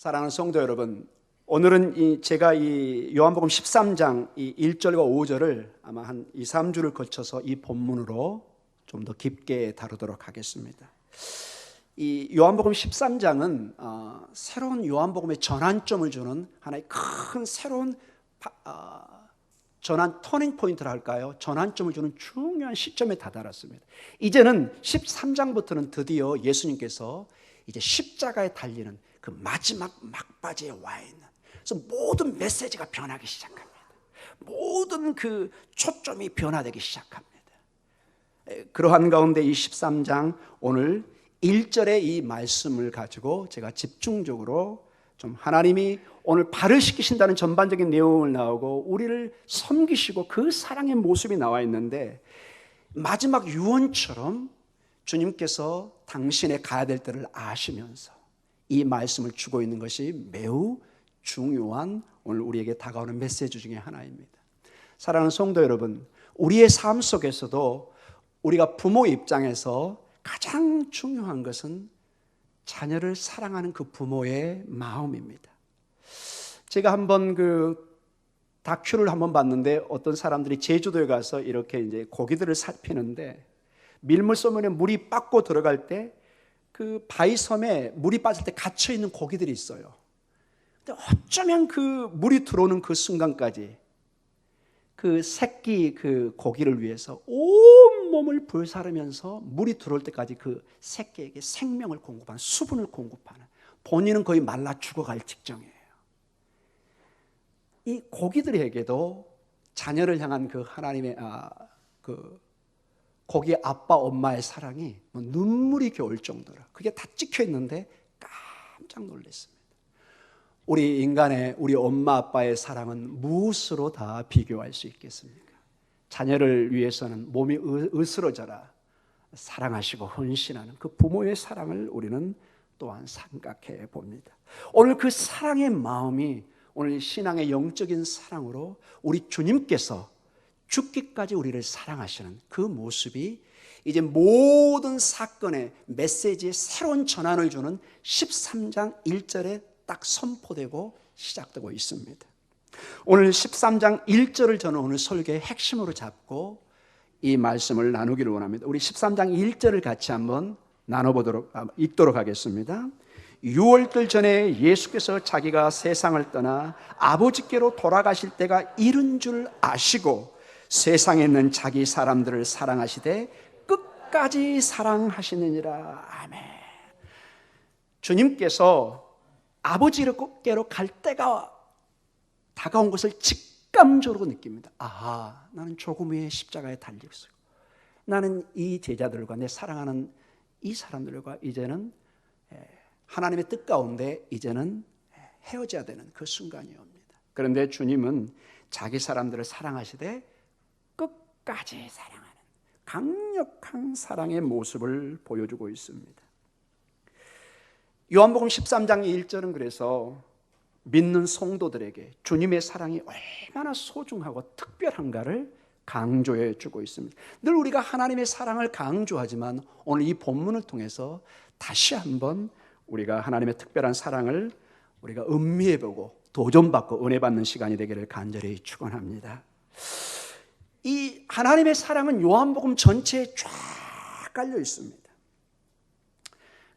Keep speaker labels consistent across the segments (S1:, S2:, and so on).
S1: 사랑하는 성도 여러분, 오늘은 제가 이 요한복음 13장 이 1절과 5절을 아마 한 2, 3주를 거쳐서 이 본문으로 좀 더 깊게 다루도록 하겠습니다. 이 요한복음 13장은 새로운 요한복음의 전환점을 주는 하나의 큰 새로운 전환 터닝 포인트라 할까요? 전환점을 주는 중요한 시점에 다다랐습니다. 이제는 13장부터는 드디어 예수님께서 이제 십자가에 달리는 그 마지막 막바지에 와 있는, 그래서 모든 메시지가 변하기 시작합니다. 모든 그 초점이 변화되기 시작합니다. 그러한 가운데 이 13장 오늘 1절의 이 말씀을 가지고 제가 집중적으로 좀 하나님이 오늘 발을 씻기신다는 전반적인 내용을 나오고 우리를 섬기시고 그 사랑의 모습이 나와 있는데, 마지막 유언처럼 주님께서 당신의 가야 될 때를 아시면서 이 말씀을 주고 있는 것이 매우 중요한 오늘 우리에게 다가오는 메시지 중에 하나입니다. 사랑하는 성도 여러분, 우리의 삶 속에서도 우리가 부모 입장에서 가장 중요한 것은 자녀를 사랑하는 그 부모의 마음입니다. 제가 한번 그 다큐를 한번 봤는데, 어떤 사람들이 제주도에 가서 이렇게 이제 고기들을 살피는데, 밀물소문에 물이 빠고 들어갈 때 그 바위섬에 물이 빠질 때 갇혀 있는 고기들이 있어요. 근데 어쩌면 그 물이 들어오는 그 순간까지 그 새끼 그 고기를 위해서 온 몸을 불사르면서 물이 들어올 때까지 그 새끼에게 생명을 공급하는, 수분을 공급하는, 본인은 거의 말라 죽어갈 직전이에요. 이 고기들에게도 자녀를 향한 그 하나님의 그 고기 아빠 엄마의 사랑이 눈물이 겨울 정도로 그게 다 찍혀 있는데 깜짝 놀랐습니다. 우리 인간의 우리 엄마 아빠의 사랑은 무엇으로 다 비교할 수 있겠습니까? 자녀를 위해서는 몸이 으스러져라 사랑하시고 헌신하는 그 부모의 사랑을 우리는 또한 생각해 봅니다. 오늘 그 사랑의 마음이 오늘 신앙의 영적인 사랑으로 우리 주님께서 죽기까지 우리를 사랑하시는 그 모습이 이제 모든 사건의 메시지의 새로운 전환을 주는 13장 1절에 딱 선포되고 시작되고 있습니다. 오늘 13장 1절을 저는 오늘 설교의 핵심으로 잡고 이 말씀을 나누기를 원합니다. 우리 13장 1절을 같이 한번 읽도록 하겠습니다. 6월들 전에 예수께서 자기가 세상을 떠나 아버지께로 돌아가실 때가 이른 줄 아시고 세상에 있는 자기 사람들을 사랑하시되 끝까지 사랑하시느니라. 아멘. 주님께서 아버지께로 갈 때가 다가온 것을 직감적으로 느낍니다. 아하, 나는 조금 후에 십자가에 달리고 있어요. 나는 이 제자들과 내 사랑하는 이 사람들과 이제는 하나님의 뜻 가운데 이제는 헤어져야 되는 그 순간이 옵니다. 그런데 주님은 자기 사람들을 사랑하시되 끝까지 사랑하는 강력한 사랑의 모습을 보여주고 있습니다. 요한복음 13장 1절은 그래서 믿는 성도들에게 주님의 사랑이 얼마나 소중하고 특별한가를 강조해 주고 있습니다. 늘 우리가 하나님의 사랑을 강조하지만 오늘 이 본문을 통해서 다시 한번 우리가 하나님의 특별한 사랑을 우리가 음미해보고 도전받고 은혜받는 시간이 되기를 간절히 축원합니다. 이 하나님의 사랑은 요한복음 전체에 쫙 깔려 있습니다.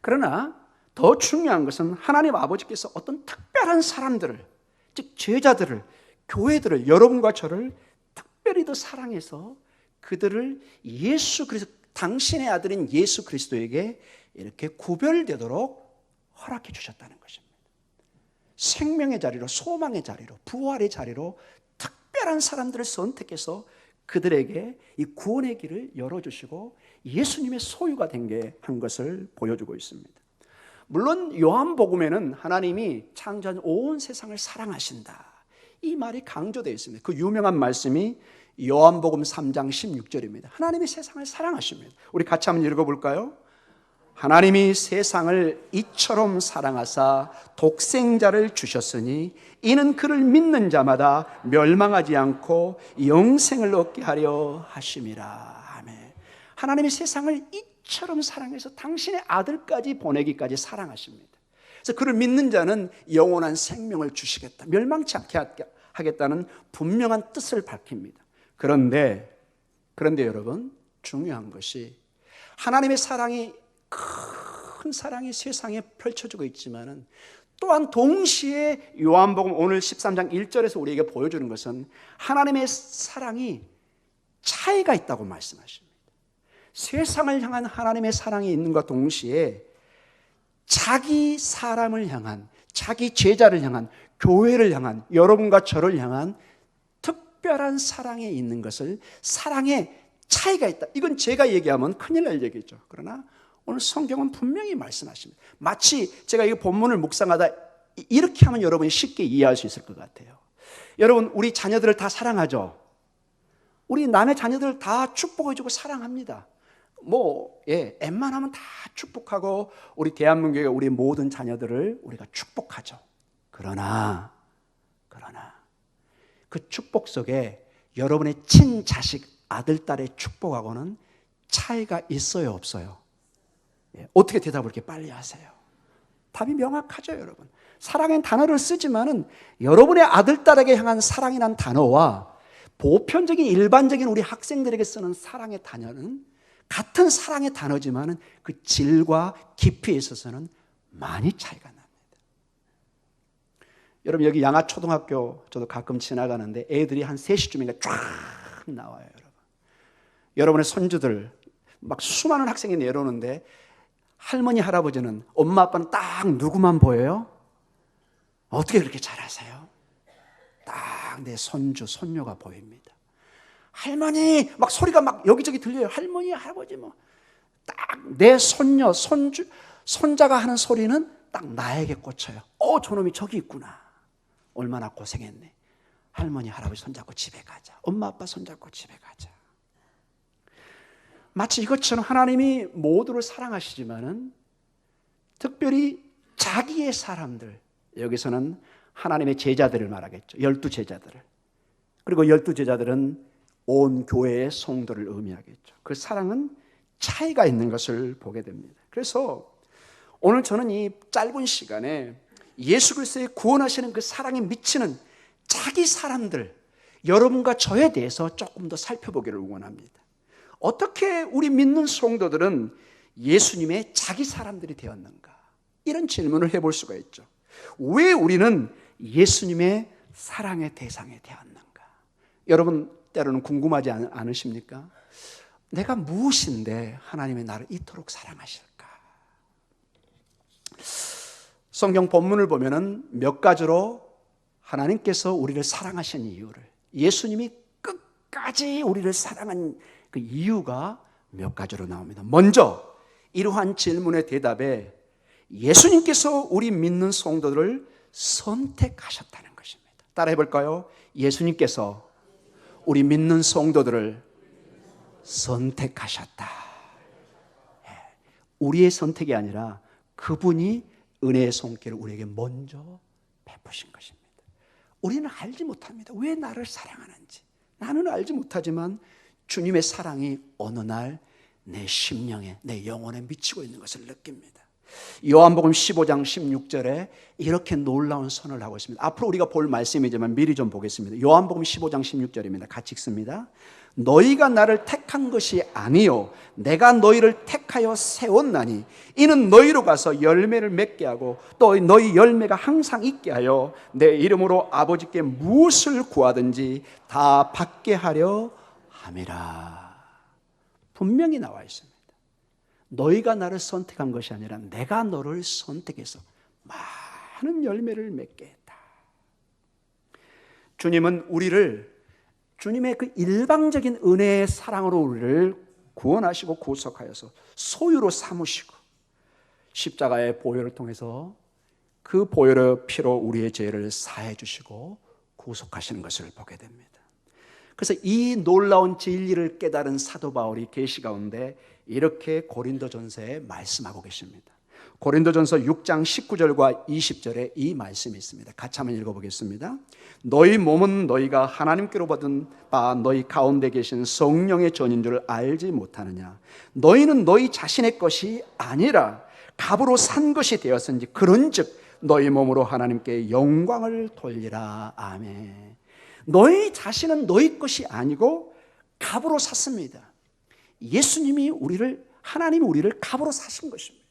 S1: 그러나 더 중요한 것은 하나님 아버지께서 어떤 특별한 사람들을, 즉 제자들을, 교회들을, 여러분과 저를 특별히 더 사랑해서 그들을 예수 그리스도, 당신의 아들인 예수 그리스도에게 이렇게 구별되도록 허락해 주셨다는 것입니다. 생명의 자리로, 소망의 자리로, 부활의 자리로 특별한 사람들을 선택해서 그들에게 이 구원의 길을 열어주시고 예수님의 소유가 한 것을 보여주고 있습니다. 물론 요한복음에는 하나님이 창조한 온 세상을 사랑하신다, 이 말이 강조되어 있습니다. 그 유명한 말씀이 요한복음 3장 16절입니다. 하나님이 세상을 사랑하십니다. 우리 같이 한번 읽어볼까요? 하나님이 세상을 이처럼 사랑하사 독생자를 주셨으니 이는 그를 믿는 자마다 멸망하지 않고 영생을 얻게 하려 하심이라. 아멘. 하나님이 세상을 이처럼 사랑해서 당신의 아들까지 보내기까지 사랑하십니다. 그래서 그를 믿는 자는 영원한 생명을 주시겠다, 멸망치 않게 하겠다는 분명한 뜻을 밝힙니다. 그런데 여러분, 중요한 것이 하나님의 사랑이, 큰 사랑이 세상에 펼쳐지고 있지만은 또한 동시에 요한복음 오늘 13장 1절에서 우리에게 보여주는 것은 하나님의 사랑이 차이가 있다고 말씀하십니다. 세상을 향한 하나님의 사랑이 있는과 동시에 자기 사람을 향한, 자기 제자를 향한, 교회를 향한, 여러분과 저를 향한 특별한 사랑이 있는 것을, 사랑에 차이가 있다, 이건 제가 얘기하면 큰일 날 얘기죠. 그러나 오늘 성경은 분명히 말씀하십니다. 마치 제가 이 본문을 묵상하다 이렇게 하면 여러분이 쉽게 이해할 수 있을 것 같아요. 여러분, 우리 자녀들을 다 사랑하죠? 우리 남의 자녀들 다 축복해주고 사랑합니다. 웬만하면 다 축복하고 우리 대한민국의 우리 모든 자녀들을 우리가 축복하죠. 그러나 그 축복 속에 여러분의 친자식, 아들, 딸의 축복하고는 차이가 있어요, 없어요? 어떻게 대답을 이렇게 빨리 하세요? 답이 명확하죠, 여러분. 사랑의 단어를 쓰지만은 여러분의 아들, 딸에게 향한 사랑이란 단어와 보편적인 일반적인 우리 학생들에게 쓰는 사랑의 단어는 같은 사랑의 단어지만은 그 질과 깊이에 있어서는 많이 차이가 납니다. 여러분, 여기 양아초등학교 저도 가끔 지나가는데 애들이 한 3시쯤인가 쫙 나와요, 여러분. 여러분의 손주들 막 수많은 학생이 내려오는데 할머니, 할아버지는, 엄마, 아빠는 딱 누구만 보여요? 어떻게 그렇게 잘하세요? 딱 내 손주, 손녀가 보입니다. 할머니, 막 소리가 막 여기저기 들려요. 할머니, 할아버지 딱 내 손녀, 손주, 손자가 하는 소리는 딱 나에게 꽂혀요. 저놈이 저기 있구나. 얼마나 고생했네. 할머니, 할아버지 손잡고 집에 가자. 엄마, 아빠 손잡고 집에 가자. 마치 이것처럼 하나님이 모두를 사랑하시지만은 특별히 자기의 사람들, 여기서는 하나님의 제자들을 말하겠죠. 12제자들을. 그리고 12제자들은 온 교회의 성도를 의미하겠죠. 그 사랑은 차이가 있는 것을 보게 됩니다. 그래서 오늘 저는 이 짧은 시간에 예수 그리스도의 구원하시는 그 사랑에 미치는 자기 사람들, 여러분과 저에 대해서 조금 더 살펴보기를 원합니다. 어떻게 우리 믿는 성도들은 예수님의 자기 사람들이 되었는가? 이런 질문을 해볼 수가 있죠. 왜 우리는 예수님의 사랑의 대상이 되었는가? 여러분, 때로는 궁금하지 않으십니까? 내가 무엇인데 하나님이 나를 이토록 사랑하실까? 성경 본문을 보면은 몇 가지로 하나님께서 우리를 사랑하신 이유를, 예수님이 끝까지 우리를 사랑한 그 이유가 몇 가지로 나옵니다. 먼저 이러한 질문의 대답에 예수님께서 우리 믿는 성도들을 선택하셨다는 것입니다. 따라해 볼까요? 예수님께서 우리 믿는 성도들을 선택하셨다. 우리의 선택이 아니라 그분이 은혜의 손길을 우리에게 먼저 베푸신 것입니다. 우리는 알지 못합니다. 왜 나를 사랑하는지. 나는 알지 못하지만 주님의 사랑이 어느 날 내 심령에, 내 영혼에 미치고 있는 것을 느낍니다. 요한복음 15장 16절에 이렇게 놀라운 선을 하고 있습니다. 앞으로 우리가 볼 말씀이지만 미리 좀 보겠습니다. 요한복음 15장 16절입니다. 같이 읽습니다. 너희가 나를 택한 것이 아니요 내가 너희를 택하여 세웠나니 이는 너희로 가서 열매를 맺게 하고 또 너희 열매가 항상 있게 하여 내 이름으로 아버지께 무엇을 구하든지 다 받게 하려 함이라. 분명히 나와 있습니다. 너희가 나를 선택한 것이 아니라 내가 너를 선택해서 많은 열매를 맺게 했다. 주님은 우리를 주님의 그 일방적인 은혜의 사랑으로 우리를 구원하시고 구속하여서 소유로 삼으시고 십자가의 보혈을 통해서 그 보혈의 피로 우리의 죄를 사해 주시고 구속하시는 것을 보게 됩니다. 그래서 이 놀라운 진리를 깨달은 사도 바울이 계시 가운데 이렇게 고린도전서에 말씀하고 계십니다. 고린도전서 6장 19절과 20절에 이 말씀이 있습니다. 같이 한번 읽어보겠습니다. 너희 몸은 너희가 하나님께로 받은 바 너희 가운데 계신 성령의 전인 줄 알지 못하느냐? 너희는 너희 자신의 것이 아니라 값으로 산 것이 되었은지 그런즉 너희 몸으로 하나님께 영광을 돌리라. 아멘. 너희 자신은 너희 것이 아니고 값으로 샀습니다. 하나님이 우리를 값으로 사신 것입니다.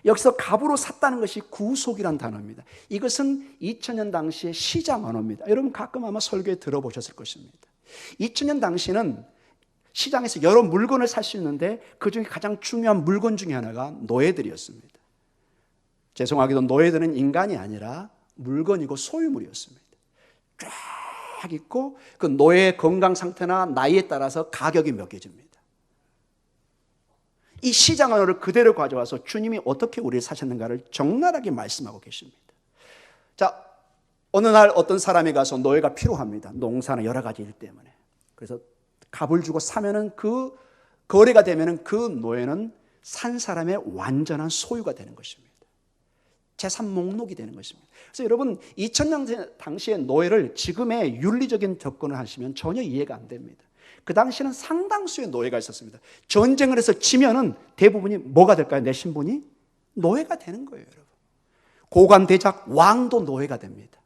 S1: 여기서 값으로 샀다는 것이 구속이란 단어입니다. 이것은 2000년 당시의 시장 언어입니다. 여러분 가끔 아마 설교에 들어보셨을 것입니다. 2000년 당시는 시장에서 여러 물건을 살 수 있는데 그중에 가장 중요한 물건 중에 하나가 노예들이었습니다. 죄송하게도 노예들은 인간이 아니라 물건이고 소유물이었습니다. 쫙 있고 그 노예의 건강 상태나 나이에 따라서 가격이 매겨집니다. 이 시장 언어를 그대로 가져와서 주님이 어떻게 우리를 사셨는가를 적나라하게 말씀하고 계십니다. 자, 어느 날 어떤 사람이 가서 노예가 필요합니다. 농사나 여러 가지 일 때문에. 그래서 값을 주고 사면은 그 거래가 되면은 그 노예는 산 사람의 완전한 소유가 되는 것입니다. 재산 목록이 되는 것입니다. 그래서 여러분 2000년 당시의 노예를 지금의 윤리적인 접근을 하시면 전혀 이해가 안 됩니다. 그 당시에는 상당수의 노예가 있었습니다. 전쟁을 해서 지면은 대부분이 뭐가 될까요? 내 신분이 노예가 되는 거예요, 여러분. 고관 대작 왕도 노예가 됩니다.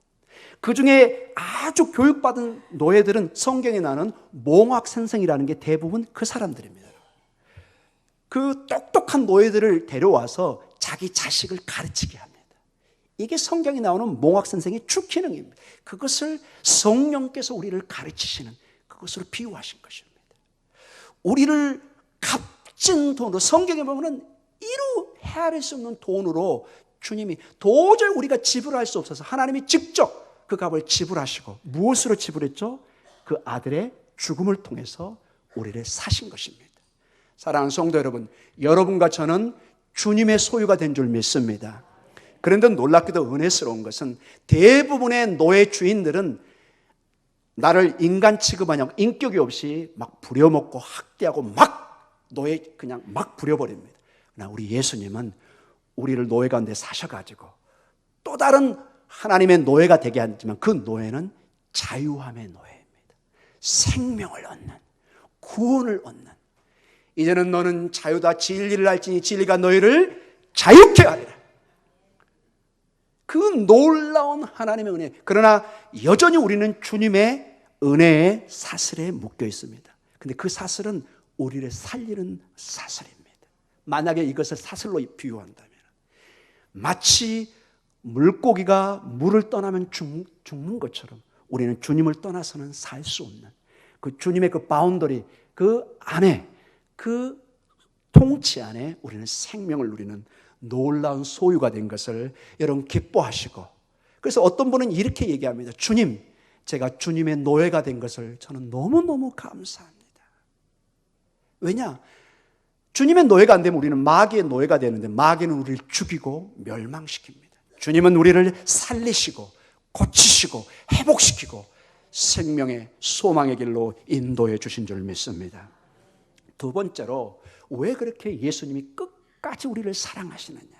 S1: 그 중에 아주 교육받은 노예들은 성경에 나오는 몽학생생이라는 게 대부분 그 사람들입니다. 그 똑똑한 노예들을 데려와서 자기 자식을 가르치게 합니다. 이게 성경에 나오는 몽학선생의 주기능입니다. 그것을 성령께서 우리를 가르치시는 그것으로 비유하신 것입니다. 우리를 값진 돈으로, 성경에 보면 이루 헤아릴 수 없는 돈으로 주님이 도저히 우리가 지불할 수 없어서 하나님이 직접 그 값을 지불하시고, 무엇으로 지불했죠? 그 아들의 죽음을 통해서 우리를 사신 것입니다. 사랑하는 성도 여러분, 여러분과 저는 주님의 소유가 된 줄 믿습니다. 그런데 놀랍게도 은혜스러운 것은 대부분의 노예 주인들은 나를 인간 취급하냐고 인격이 없이 막 부려먹고 학대하고 막 노예 그냥 막 부려버립니다. 그러나 우리 예수님은 우리를 노예 가운데 사셔가지고 또 다른 하나님의 노예가 되게 하지만 그 노예는 자유함의 노예입니다. 생명을 얻는, 구원을 얻는, 이제는 너는 자유다 진리를 알지니 진리가 너희를 자유케 하리라. 그 놀라운 하나님의 은혜. 그러나 여전히 우리는 주님의 은혜의 사슬에 묶여 있습니다. 근데 그 사슬은 우리를 살리는 사슬입니다. 만약에 이것을 사슬로 비유한다면 마치 물고기가 물을 떠나면 죽는 것처럼 우리는 주님을 떠나서는 살 수 없는 그 주님의 그 바운더리, 그 안에, 그 통치 안에 우리는 생명을 누리는 놀라운 소유가 된 것을 여러분 기뻐하시고, 그래서 어떤 분은 이렇게 얘기합니다. 주님, 제가 주님의 노예가 된 것을 저는 너무너무 감사합니다. 왜냐? 주님의 노예가 안 되면 우리는 마귀의 노예가 되는데 마귀는 우리를 죽이고 멸망시킵니다. 주님은 우리를 살리시고 고치시고 회복시키고 생명의 소망의 길로 인도해 주신 줄 믿습니다. 두 번째로 왜 그렇게 예수님이 끝까지 우리를 사랑하시느냐?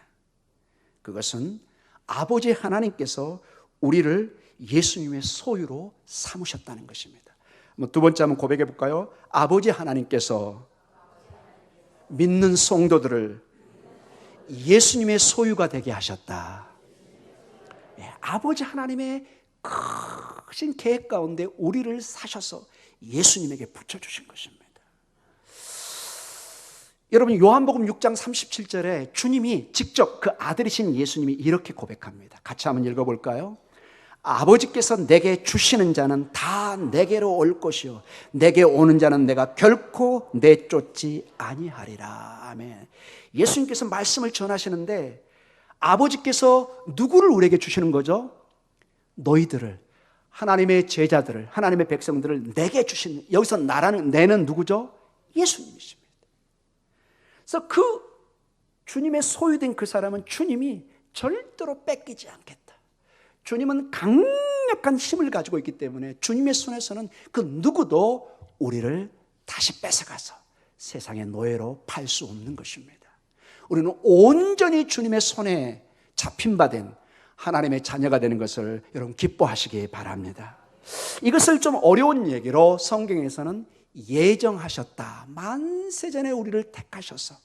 S1: 그것은 아버지 하나님께서 우리를 예수님의 소유로 삼으셨다는 것입니다. 두 번째 한번 고백해 볼까요? 아버지 하나님께서 믿는 성도들을 예수님의 소유가 되게 하셨다. 아버지 하나님의 크신 계획 가운데 우리를 사셔서 예수님에게 붙여주신 것입니다. 여러분, 요한복음 6장 37절에 주님이 직접 그 아들이신 예수님이 이렇게 고백합니다. 같이 한번 읽어볼까요? 아버지께서 내게 주시는 자는 다 내게로 올 것이요 내게 오는 자는 내가 결코 내쫓지 아니하리라. 아멘. 예수님께서 말씀을 전하시는데 아버지께서 누구를 우리에게 주시는 거죠? 너희들을, 하나님의 제자들을, 하나님의 백성들을 내게 주시는, 여기서 나라는, 내는 누구죠? 예수님이십니다. 그래서 그 주님의 소유된 그 사람은 주님이 절대로 뺏기지 않겠다. 주님은 강력한 힘을 가지고 있기 때문에 주님의 손에서는 그 누구도 우리를 다시 뺏어가서 세상의 노예로 팔 수 없는 것입니다. 우리는 온전히 주님의 손에 잡힌 바 된 하나님의 자녀가 되는 것을 여러분 기뻐하시기 바랍니다. 이것을 좀 어려운 얘기로 성경에서는 예정하셨다, 만세전에 우리를 택하셔서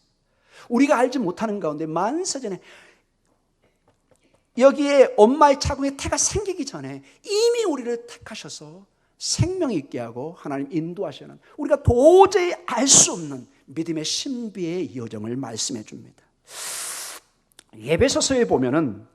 S1: 우리가 알지 못하는 가운데 만세전에 여기에 엄마의 자궁에 태가 생기기 전에 이미 우리를 택하셔서 생명 있게 하고 하나님 인도하시는 우리가 도저히 알 수 없는 믿음의 신비의 여정을 말씀해 줍니다. 에베소서에 보면은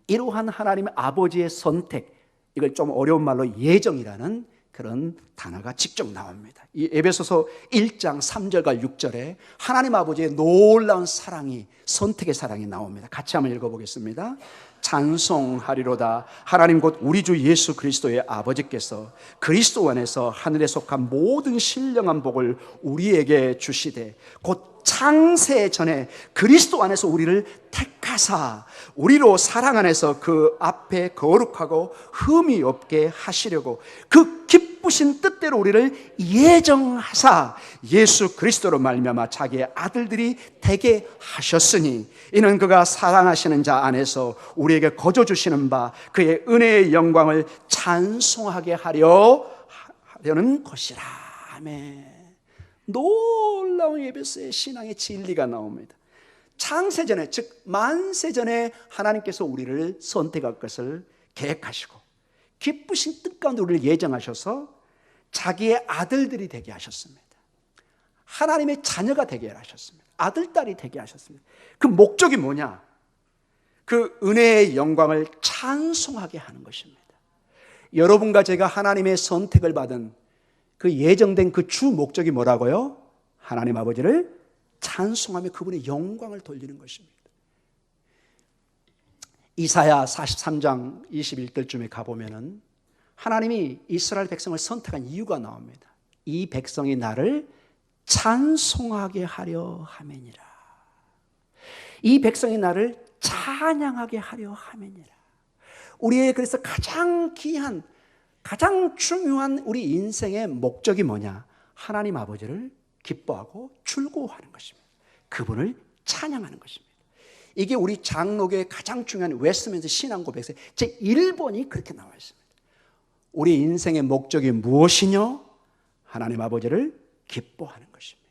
S1: 이러한 하나님의 아버지의 선택, 이걸 좀 어려운 말로 예정이라는 그런 단어가 직접 나옵니다. 이 에베소서 1장 3절과 6절에 하나님 아버지의 놀라운 사랑이, 선택의 사랑이 나옵니다. 같이 한번 읽어보겠습니다. 찬송하리로다. 하나님 곧 우리 주 예수 그리스도의 아버지께서 그리스도 안에서 하늘에 속한 모든 신령한 복을 우리에게 주시되 곧 창세 전에 그리스도 안에서 우리를 택하사 우리로 사랑 안에서 그 앞에 거룩하고 흠이 없게 하시려고 그 기쁘신 뜻대로 우리를 예정하사 예수 그리스도로 말미암아 자기의 아들들이 되게 하셨으니 이는 그가 사랑하시는 자 안에서 우리에게 거저 주시는 바 그의 은혜의 영광을 찬송하게 하려는 것이라. 아멘. 놀라운 에베소의 신앙의 진리가 나옵니다. 창세전에, 즉 만세전에 하나님께서 우리를 선택할 것을 계획하시고 기쁘신 뜻 가운데 우리를 예정하셔서 자기의 아들들이 되게 하셨습니다. 하나님의 자녀가 되게 하셨습니다. 아들, 딸이 되게 하셨습니다. 그 목적이 뭐냐? 그 은혜의 영광을 찬송하게 하는 것입니다. 여러분과 제가 하나님의 선택을 받은 그 예정된 그 주 목적이 뭐라고요? 하나님 아버지를 찬송하며 그분의 영광을 돌리는 것입니다. 이사야 43장 21절쯤에 가보면은 하나님이 이스라엘 백성을 선택한 이유가 나옵니다. 이 백성이 나를 찬송하게 하려 함이니라. 이 백성이 나를 찬양하게 하려 함이니라. 우리의 그래서 가장 귀한, 가장 중요한 우리 인생의 목적이 뭐냐? 하나님 아버지를 기뻐하고 즐거워하는 것입니다. 그분을 찬양하는 것입니다. 이게 우리 장로교의 가장 중요한 웨스트민스터 신앙 고백에서 제 1번이 그렇게 나와 있습니다. 우리 인생의 목적이 무엇이뇨? 하나님 아버지를 기뻐하는 것입니다.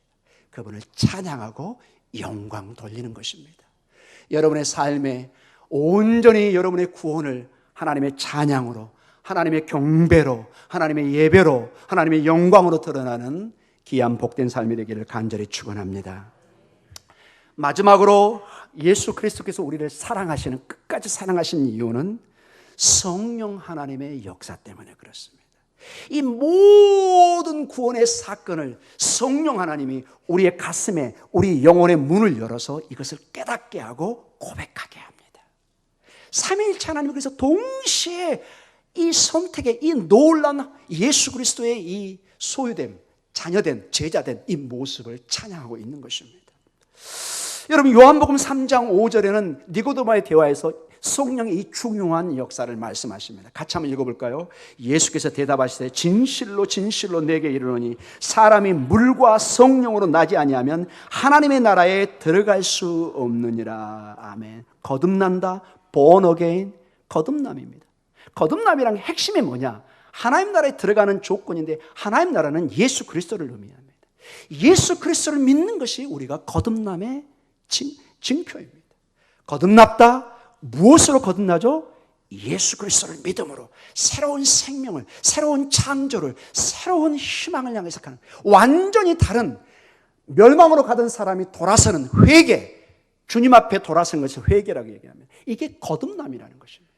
S1: 그분을 찬양하고 영광 돌리는 것입니다. 여러분의 삶에 온전히 여러분의 구원을 하나님의 찬양으로, 하나님의 경배로, 하나님의 예배로, 하나님의 영광으로 드러나는 귀한 복된 삶이 되기를 간절히 축원합니다. 마지막으로 예수 그리스도께서 우리를 사랑하시는, 끝까지 사랑하신 이유는 성령 하나님의 역사 때문에 그렇습니다. 이 모든 구원의 사건을 성령 하나님이 우리의 가슴에, 우리 영혼의 문을 열어서 이것을 깨닫게 하고 고백하게 합니다. 삼위일체 하나님이 그래서 동시에 이 선택의, 이 놀라운 예수 그리스도의 이 소유됨, 자녀된, 제자된 이 모습을 찬양하고 있는 것입니다. 여러분, 요한복음 3장 5절에는 니고데모와의 대화에서 성령의 이 중요한 역사를 말씀하십니다. 같이 한번 읽어볼까요? 예수께서 대답하시되 진실로 진실로 내게 이르노니 사람이 물과 성령으로 나지 아니하면 하나님의 나라에 들어갈 수 없느니라. 아멘. 거듭난다, born again, 거듭남입니다. 거듭남이란 핵심이 뭐냐? 하나님 나라에 들어가는 조건인데 하나님 나라는 예수 그리스도를 의미합니다. 예수 그리스도를 믿는 것이 우리가 거듭남의 징표입니다. 거듭났다. 무엇으로 거듭나죠? 예수 그리스도를 믿음으로 새로운 생명을, 새로운 창조를, 새로운 희망을 향해서 가는 완전히 다른, 멸망으로 가던 사람이 돌아서는 회개, 주님 앞에 돌아선 것이 회개라고 얘기합니다. 이게 거듭남이라는 것입니다.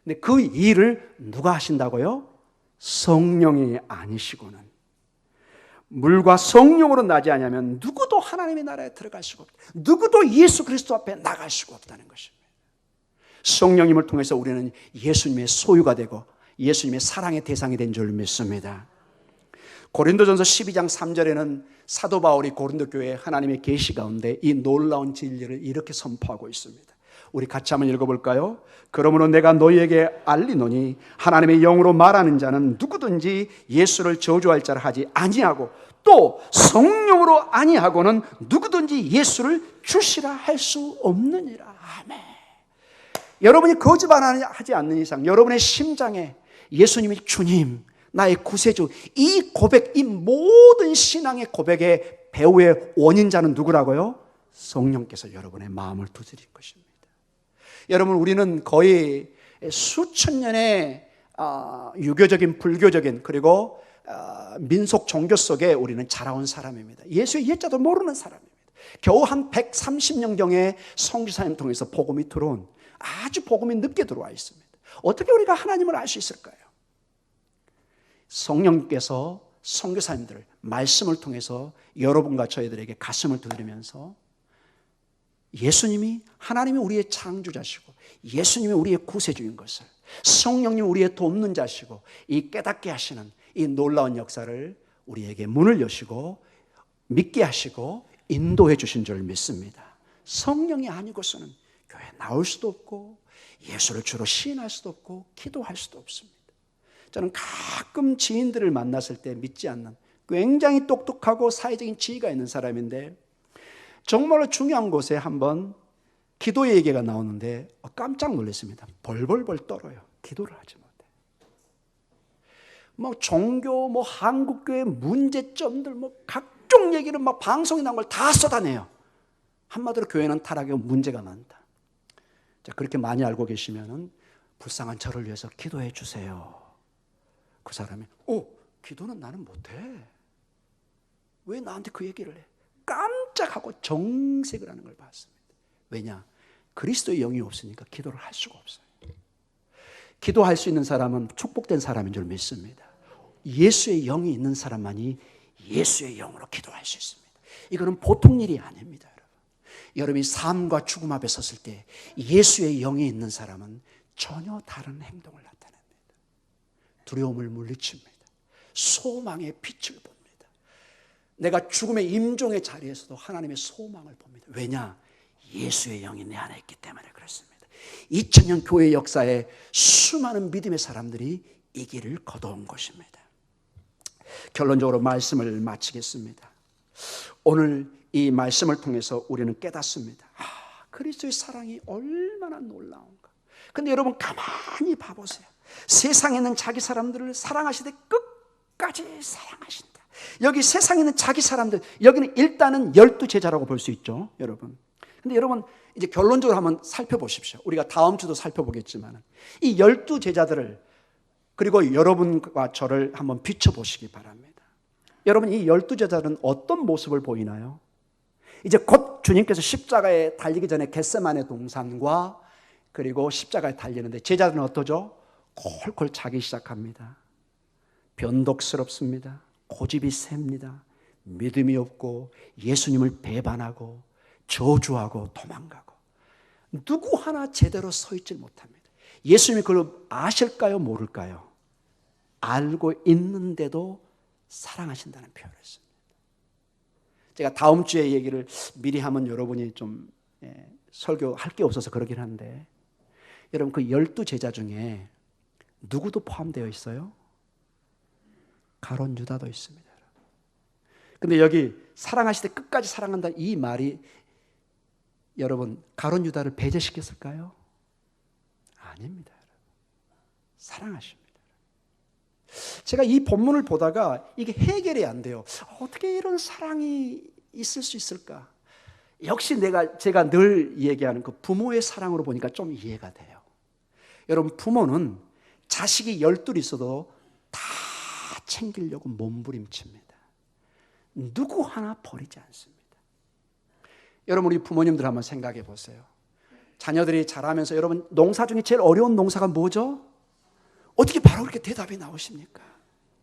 S1: 근데 그 일을 누가 하신다고요? 성령이 아니시고는, 물과 성령으로 나지 않으면 누구도 하나님의 나라에 들어갈 수가 없다. 누구도 예수 그리스도 앞에 나갈 수가 없다는 것입니다. 성령님을 통해서 우리는 예수님의 소유가 되고 예수님의 사랑의 대상이 된 줄 믿습니다. 고린도전서 12장 3절에는 사도 바울이 고린도 교회에 하나님의 계시 가운데 이 놀라운 진리를 이렇게 선포하고 있습니다. 우리 같이 한번 읽어볼까요? 그러므로 내가 너희에게 알리노니 하나님의 영으로 말하는 자는 누구든지 예수를 저주할 자를 하지 아니하고 또 성령으로 아니하고는 누구든지 예수를 주시라 할 수 없느니라. 아멘. 여러분이 거짓말하지 않는 이상 여러분의 심장에 예수님이 주님, 나의 구세주, 이 고백, 이 모든 신앙의 고백의 배후의 원인자는 누구라고요? 성령께서 여러분의 마음을 두드릴 것입니다. 여러분, 우리는 거의 수천 년의 유교적인, 불교적인, 그리고 민속 종교 속에 우리는 자라온 사람입니다. 예수의 예자도 모르는 사람입니다. 겨우 한 130년경에 선교사님 통해서 복음이 들어온, 아주 복음이 늦게 들어와 있습니다. 어떻게 우리가 하나님을 알 수 있을까요? 성령께서 선교사님들을 말씀을 통해서 여러분과 저희들에게 가슴을 두드리면서 예수님이, 하나님이 우리의 창조자시고 예수님이 우리의 구세주인 것을, 성령님이 우리의 돕는 자시고 이 깨닫게 하시는 이 놀라운 역사를 우리에게 문을 여시고 믿게 하시고 인도해 주신 줄 믿습니다. 성령이 아니고서는 교회 나올 수도 없고 예수를 주로 시인할 수도 없고 기도할 수도 없습니다. 저는 가끔 지인들을 만났을 때 믿지 않는, 굉장히 똑똑하고 사회적인 지위가 있는 사람인데 정말로 중요한 곳에 한번 기도의 얘기가 나오는데 깜짝 놀랐습니다. 벌벌벌 떨어요. 기도를 하지 못해. 종교, 한국교회 문제점들, 각종 얘기를 방송에 나온 걸 다 쏟아내요. 한마디로 교회는 타락이고 문제가 많다. 자, 그렇게 많이 알고 계시면은 불쌍한 저를 위해서 기도해 주세요. 그 사람이, 기도는 나는 못해. 왜 나한테 그 얘기를 해? 깜짝하고 정색을 하는 걸 봤습니다. 왜냐? 그리스도의 영이 없으니까 기도를 할 수가 없어요. 기도할 수 있는 사람은 축복된 사람인 줄 믿습니다. 예수의 영이 있는 사람만이 예수의 영으로 기도할 수 있습니다. 이거는 보통 일이 아닙니다. 여러분이 삶과 죽음 앞에 섰을 때 예수의 영이 있는 사람은 전혀 다른 행동을 나타냅니다. 두려움을 물리칩니다. 소망의 빛을 봅니다. 내가 죽음의 임종의 자리에서도 하나님의 소망을 봅니다. 왜냐? 예수의 영이 내 안에 있기 때문에 그렇습니다. 2000년 교회 역사에 수많은 믿음의 사람들이 이 길을 거둬온 것입니다. 결론적으로 말씀을 마치겠습니다. 오늘 이 말씀을 통해서 우리는 깨닫습니다. 그리스도의 사랑이 얼마나 놀라운가. 근데 여러분 가만히 봐보세요. 세상에 있는 자기 사람들을 사랑하시되 끝까지 사랑하신다. 여기 세상에 있는 자기 사람들, 여기는 일단은 12제자라고 볼 수 있죠, 여러분. 근데 여러분 이제 결론적으로 한번 살펴보십시오. 우리가 다음 주도 살펴보겠지만 이 12제자들을, 그리고 여러분과 저를 한번 비춰보시기 바랍니다. 여러분, 이 12제자들은 어떤 모습을 보이나요? 이제 곧 주님께서 십자가에 달리기 전에 겟세마네 동산과 그리고 십자가에 달리는데 제자들은 어떠죠? 콜콜 자기 시작합니다. 변덕스럽습니다. 고집이 셉니다. 믿음이 없고 예수님을 배반하고 저주하고 도망가고 누구 하나 제대로 서 있지 못합니다. 예수님이 그걸 아실까요? 모를까요? 알고 있는데도 사랑하신다는 표현을 했습니다. 제가 다음 주에 얘기를 미리 하면 여러분이 좀 설교할 게 없어서 그러긴 한데, 여러분 그 12제자 중에 누구도 포함되어 있어요? 가룟 유다도 있습니다. 근데 여기 사랑하실 때 끝까지 사랑한다 이 말이 여러분 가룟 유다를 배제시켰을까요? 아닙니다. 사랑하십니다. 제가 이 본문을 보다가 이게 해결이 안 돼요. 어떻게 이런 사랑이 있을 수 있을까? 역시 제가 늘 얘기하는 그 부모의 사랑으로 보니까 좀 이해가 돼요. 여러분 부모는 자식이 12 있어도 다 챙기려고 몸부림칩니다. 누구 하나 버리지 않습니다. 여러분 우리 부모님들 한번 생각해 보세요. 자녀들이 자라면서 여러분 농사 중에 제일 어려운 농사가 뭐죠? 어떻게 바로 그렇게 대답이 나오십니까?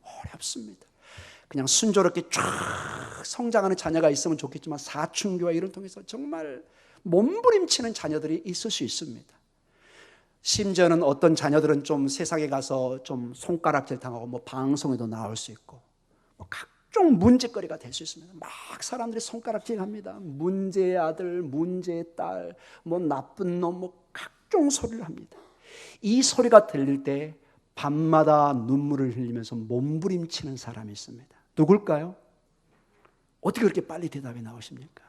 S1: 어렵습니다. 그냥 순조롭게 쫙 성장하는 자녀가 있으면 좋겠지만 사춘기와 이런 통해서 정말 몸부림치는 자녀들이 있을 수 있습니다. 심지어는 어떤 자녀들은 좀 세상에 가서 좀 손가락질 당하고 방송에도 나올 수 있고 각종 문제거리가 될 수 있습니다. 막 사람들이 손가락질합니다. 문제의 아들, 문제의 딸, 나쁜 놈, 각종 소리를 합니다. 이 소리가 들릴 때 밤마다 눈물을 흘리면서 몸부림치는 사람이 있습니다. 누굴까요? 어떻게 그렇게 빨리 대답이 나오십니까?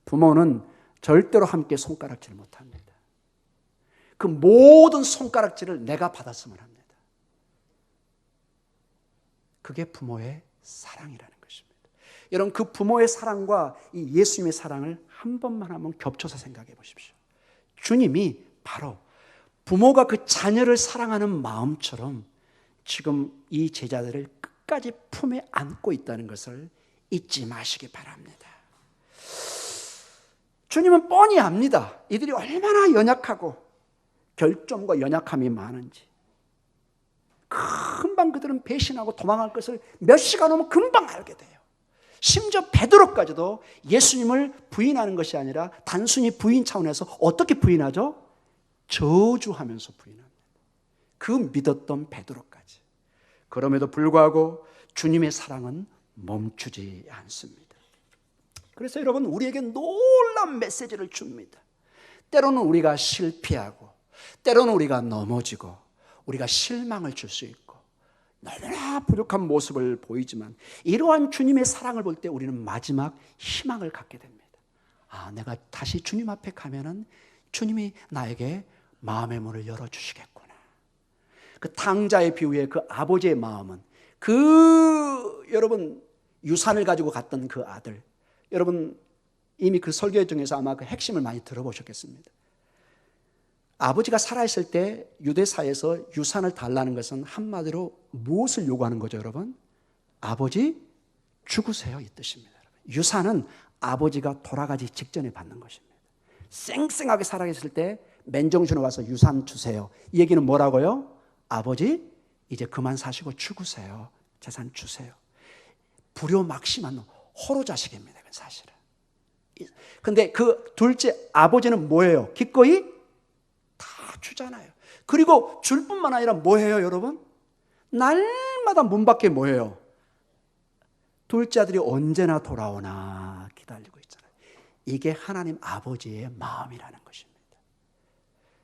S1: 부모는 절대로 함께 손가락질 못합니다. 그 모든 손가락질을 내가 받았으면 합니다. 그게 부모의 사랑이라는 것입니다. 여러분 그 부모의 사랑과 이 예수님의 사랑을 한 번만 한번 겹쳐서 생각해 보십시오. 주님이 바로 부모가 그 자녀를 사랑하는 마음처럼 지금 이 제자들을 끝까지 품에 안고 있다는 것을 잊지 마시기 바랍니다. 주님은 뻔히 압니다. 이들이 얼마나 연약하고 결점과 연약함이 많은지. 금방 그들은 배신하고 도망할 것을 몇 시간 오면 금방 알게 돼요. 심지어 베드로까지도 예수님을 부인하는 것이 아니라 단순히 부인 차원에서 어떻게 부인하죠? 저주하면서 부인합니다. 그 믿었던 베드로까지. 그럼에도 불구하고 주님의 사랑은 멈추지 않습니다. 그래서 여러분 우리에게 놀라운 메시지를 줍니다. 때로는 우리가 실패하고 때로는 우리가 넘어지고 우리가 실망을 줄 수 있고 너무나 부족한 모습을 보이지만 이러한 주님의 사랑을 볼 때 우리는 마지막 희망을 갖게 됩니다. 내가 다시 주님 앞에 가면은 주님이 나에게 마음의 문을 열어주시겠구나. 그 탕자의 비유의 그 아버지의 마음은 여러분 유산을 가지고 갔던 그 아들, 여러분 이미 그 설교 중에서 아마 그 핵심을 많이 들어보셨겠습니다. 아버지가 살아있을 때 유대사에서 유산을 달라는 것은 한마디로 무엇을 요구하는 거죠, 여러분? 아버지 죽으세요 이 뜻입니다. 유산은 아버지가 돌아가기 직전에 받는 것입니다. 쌩쌩하게 살아있을 때 맨정신에 와서 유산 주세요. 이 얘기는 뭐라고요? 아버지 이제 그만 사시고 죽으세요. 재산 주세요. 불효막심한 호로 자식입니다. 사실은. 근데 그 둘째 아버지는 뭐예요? 기꺼이 다 주잖아요. 그리고 줄 뿐만 아니라 뭐예요, 여러분? 날마다 문 밖에 뭐예요? 둘째 아들이 언제나 돌아오나 기다리고 있잖아요. 이게 하나님 아버지의 마음이라는 것입니다.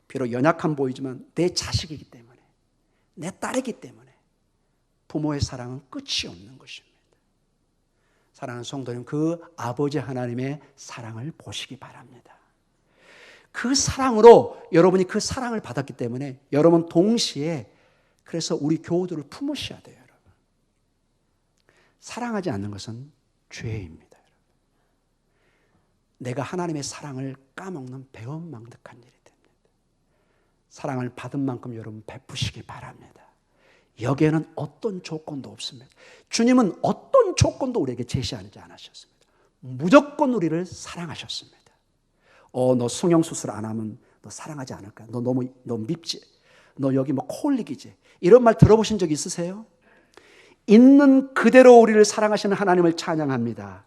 S1: 비록 연약한 보이지만 내 자식이기 때문에, 내 딸이기 때문에 부모의 사랑은 끝이 없는 것입니다. 사랑하는 성도님, 그 아버지 하나님의 사랑을 보시기 바랍니다. 그 사랑으로 여러분이 그 사랑을 받았기 때문에 여러분 동시에 그래서 우리 교우들을 품으셔야 돼요. 여러분. 사랑하지 않는 것은 죄입니다. 여러분. 내가 하나님의 사랑을 까먹는 배은망덕한 일이 됩니다. 사랑을 받은 만큼 여러분 베푸시기 바랍니다. 여기에는 어떤 조건도 없습니다. 주님은 어떤 조건도 우리에게 제시하지 않으셨습니다. 무조건 우리를 사랑하셨습니다. 너 성형수술 안 하면 너 사랑하지 않을까? 너 밉지? 너 여기 뭐 코 흘리기지? 이런 말 들어보신 적 있으세요? 있는 그대로 우리를 사랑하시는 하나님을 찬양합니다.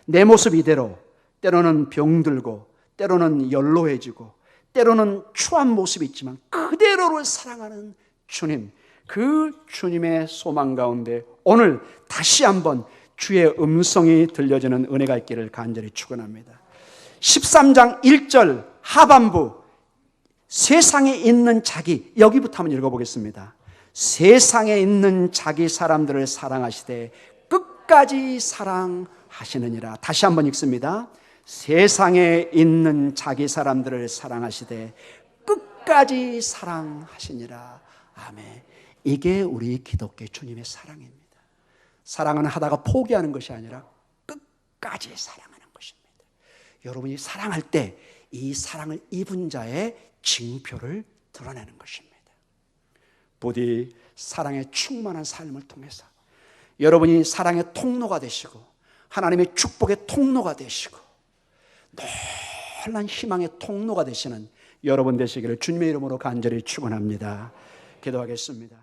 S1: 내 모습 이대로 때로는 병들고 때로는 연로해지고 때로는 추한 모습이 있지만 그대로를 사랑하는 주님, 그 주님의 소망 가운데 오늘 다시 한번 주의 음성이 들려지는 은혜가 있기를 간절히 축원합니다. 13장 1절 하반부 세상에 있는 자기, 여기부터 한번 읽어보겠습니다. 세상에 있는 자기 사람들을 사랑하시되 끝까지 사랑하시느니라. 다시 한번 읽습니다. 세상에 있는 자기 사람들을 사랑하시되 끝까지 사랑하시니라. 아멘. 이게 우리 기독교 주님의 사랑입니다. 사랑은 하다가 포기하는 것이 아니라 끝까지 사랑하는 것입니다. 여러분이 사랑할 때 이 사랑을 입은 자의 징표를 드러내는 것입니다. 부디 사랑의 충만한 삶을 통해서 여러분이 사랑의 통로가 되시고 하나님의 축복의 통로가 되시고 놀란 희망의 통로가 되시는 여러분 되시기를 주님의 이름으로 간절히 축원합니다. 기도하겠습니다.